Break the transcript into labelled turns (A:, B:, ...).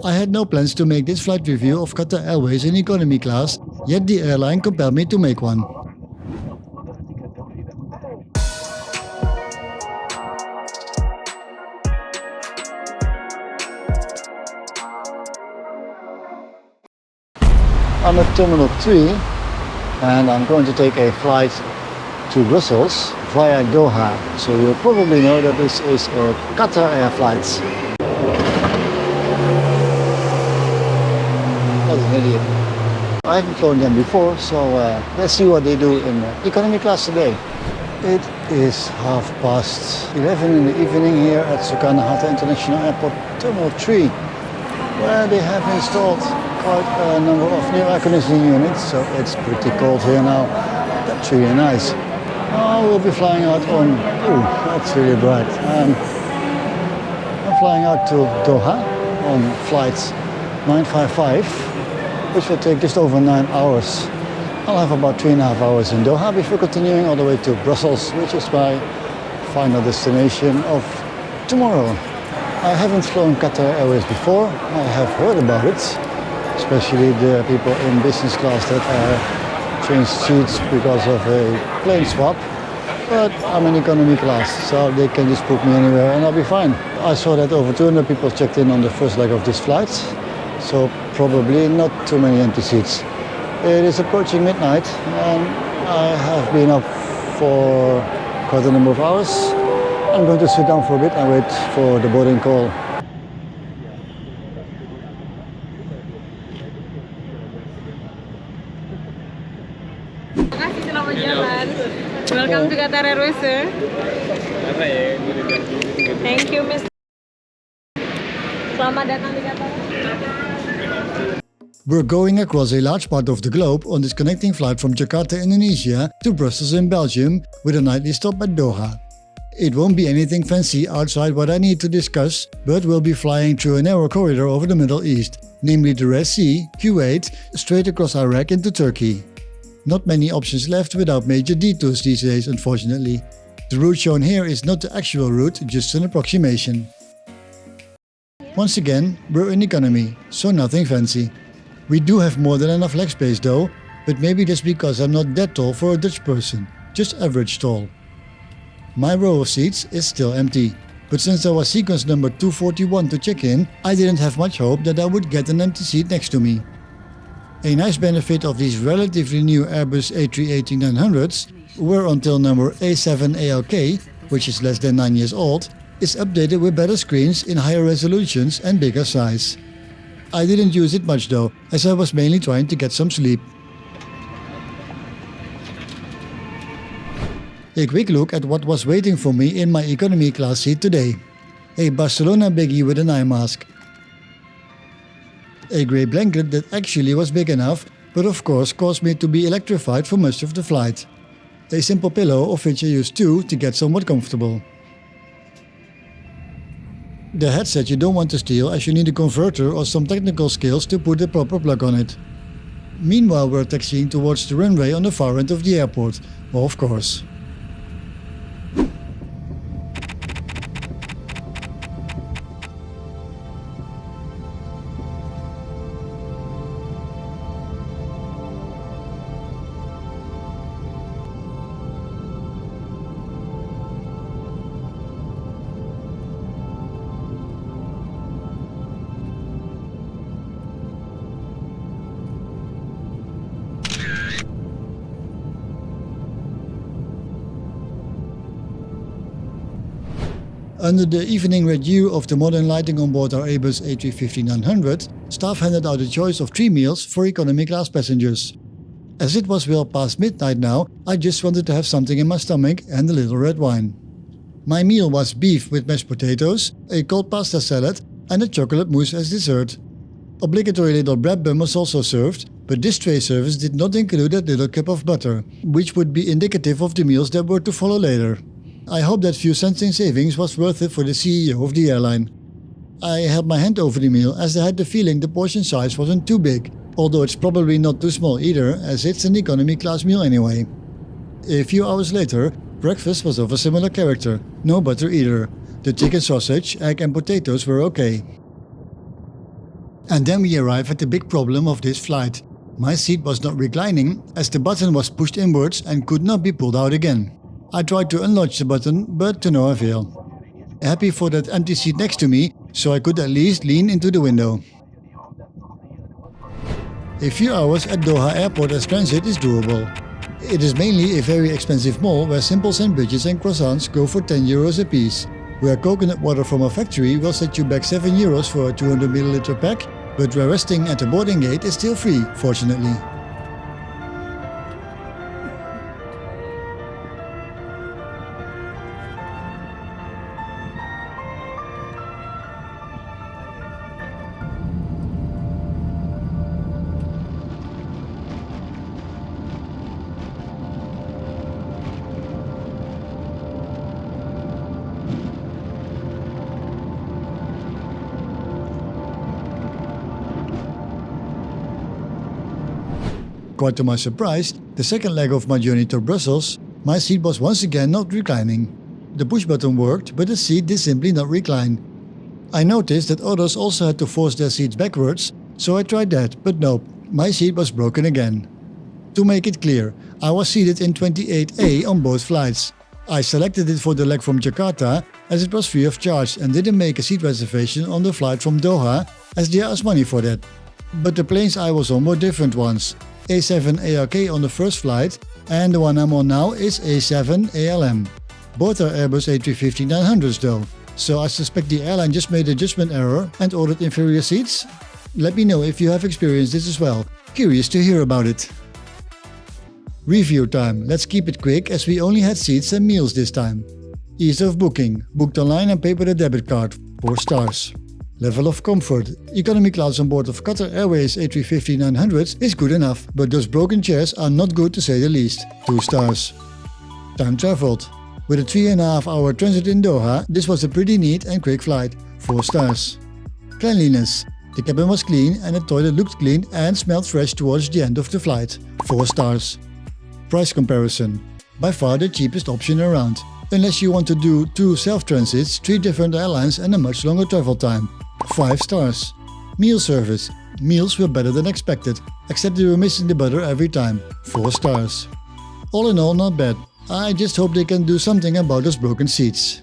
A: I had no plans to make this flight review of Qatar Airways in economy class, yet the airline compelled me to make one. I'm at Terminal 3 and I'm going to take a flight to Brussels via Doha. So you'll probably know that this is a Qatar Air flight. What an idiot. I haven't flown them before, so let's see what they do in economy class today. It is 11:30 in the evening here at Jakarta International Airport Terminal 3, where they have installed quite a number of new air conditioning units, so it's pretty cold here now. That's really nice. We'll be flying out on, that's really bright. I'm flying out to Doha on flight 955, which will take just over 9 hours. I'll have about 3.5 hours in Doha before continuing all the way to Brussels, which is my final destination of tomorrow. I haven't flown Qatar Airways before. I have heard about it, especially the people in business class that changed seats because of a plane swap. But I'm in economy class, so they can just put me anywhere and I'll be fine. I saw that over 200 people checked in on the first leg of this flight, so probably not too many empty seats. It is approaching midnight and I have been up for quite a number of hours. I'm going to sit down for a bit and wait for the boarding call.
B: Selamat jalan. Welcome to Qatar Airways, sir. Thank you, Miss. Selamat datang di Qatar.
A: We're going across a large part of the globe on this connecting flight from Jakarta, Indonesia to Brussels in Belgium with a nightly stop at Doha. It won't be anything fancy outside what I need to discuss, but we'll be flying through a narrow corridor over the Middle East, namely the Red Sea, Kuwait, straight across Iraq into Turkey. Not many options left without major detours these days, unfortunately. The route shown here is not the actual route, just an approximation. Once again, we're in economy, so nothing fancy. We do have more than enough leg space though, but maybe that's because I'm not that tall for a Dutch person, just average tall. My row of seats is still empty, but since I was sequence number 241 to check in, I didn't have much hope that I would get an empty seat next to me. A nice benefit of these relatively new Airbus A350-900s were until number A7ALK, which is less than 9 years old, is updated with better screens in higher resolutions and bigger size. I didn't use it much though, as I was mainly trying to get some sleep. A quick look at what was waiting for me in my economy class seat today. A Barcelona biggie with an eye mask. A grey blanket that actually was big enough, but of course caused me to be electrified for much of the flight. A simple pillow, of which I used two to get somewhat comfortable. The headset you don't want to steal, as you need a converter or some technical skills to put the proper plug on it. Meanwhile, we're taxiing towards the runway on the far end of the airport, well, of course. Under the evening review of the modern lighting on board our Airbus A350-900, staff handed out a choice of 3 meals for economy class passengers. As it was well past midnight now, I just wanted to have something in my stomach and a little red wine. My meal was beef with mashed potatoes, a cold pasta salad and a chocolate mousse as dessert. Obligatory little bread bun was also served, but this tray service did not include that little cup of butter, which would be indicative of the meals that were to follow later. I hope that few cents in savings was worth it for the CEO of the airline. I held my hand over the meal as I had the feeling the portion size wasn't too big, although it's probably not too small either, as it's an economy class meal anyway. A few hours later, breakfast was of a similar character, no butter either. The chicken sausage, egg and potatoes were okay. And then we arrive at the big problem of this flight. My seat was not reclining as the button was pushed inwards and could not be pulled out again. I tried to unlatch the button, but to no avail. Happy for that empty seat next to me, so I could at least lean into the window. A few hours at Doha airport as transit is doable. It is mainly a very expensive mall where simple sandwiches and croissants go for €10 a piece, where coconut water from a factory will set you back €7 for a 200 ml pack, but where resting at the boarding gate is still free, fortunately. Quite to my surprise, the second leg of my journey to Brussels, my seat was once again not reclining. The push button worked, but the seat did simply not recline. I noticed that others also had to force their seats backwards, so I tried that, but nope, my seat was broken again. To make it clear, I was seated in 28A on both flights. I selected it for the leg from Jakarta as it was free of charge and didn't make a seat reservation on the flight from Doha as they asked money for that. But the planes I was on were different ones. A7 ARK on the first flight, and the one I'm on now is A7 ALM. Both are Airbus A350-900s though, so I suspect the airline just made a judgment error and ordered inferior seats? Let me know if you have experienced this as well. Curious to hear about it. Review time. Let's keep it quick as we only had seats and meals this time. Ease of booking. Booked online and paid with a debit card. 4 stars. Level of comfort. Economy class on board of Qatar Airways A350-900s is good enough, but those broken chairs are not good to say the least. 2 stars. Time traveled. With a 3.5-hour transit in Doha, this was a pretty neat and quick flight. 4 stars. Cleanliness. The cabin was clean and the toilet looked clean and smelled fresh towards the end of the flight. 4 stars. Price comparison. By far the cheapest option around. Unless you want to do 2 self-transits, 3 different airlines and a much longer travel time. 5 stars. Meal service. Meals were better than expected, except they were missing the butter every time. 4 stars. All in all, not bad. I just hope they can do something about those broken seats.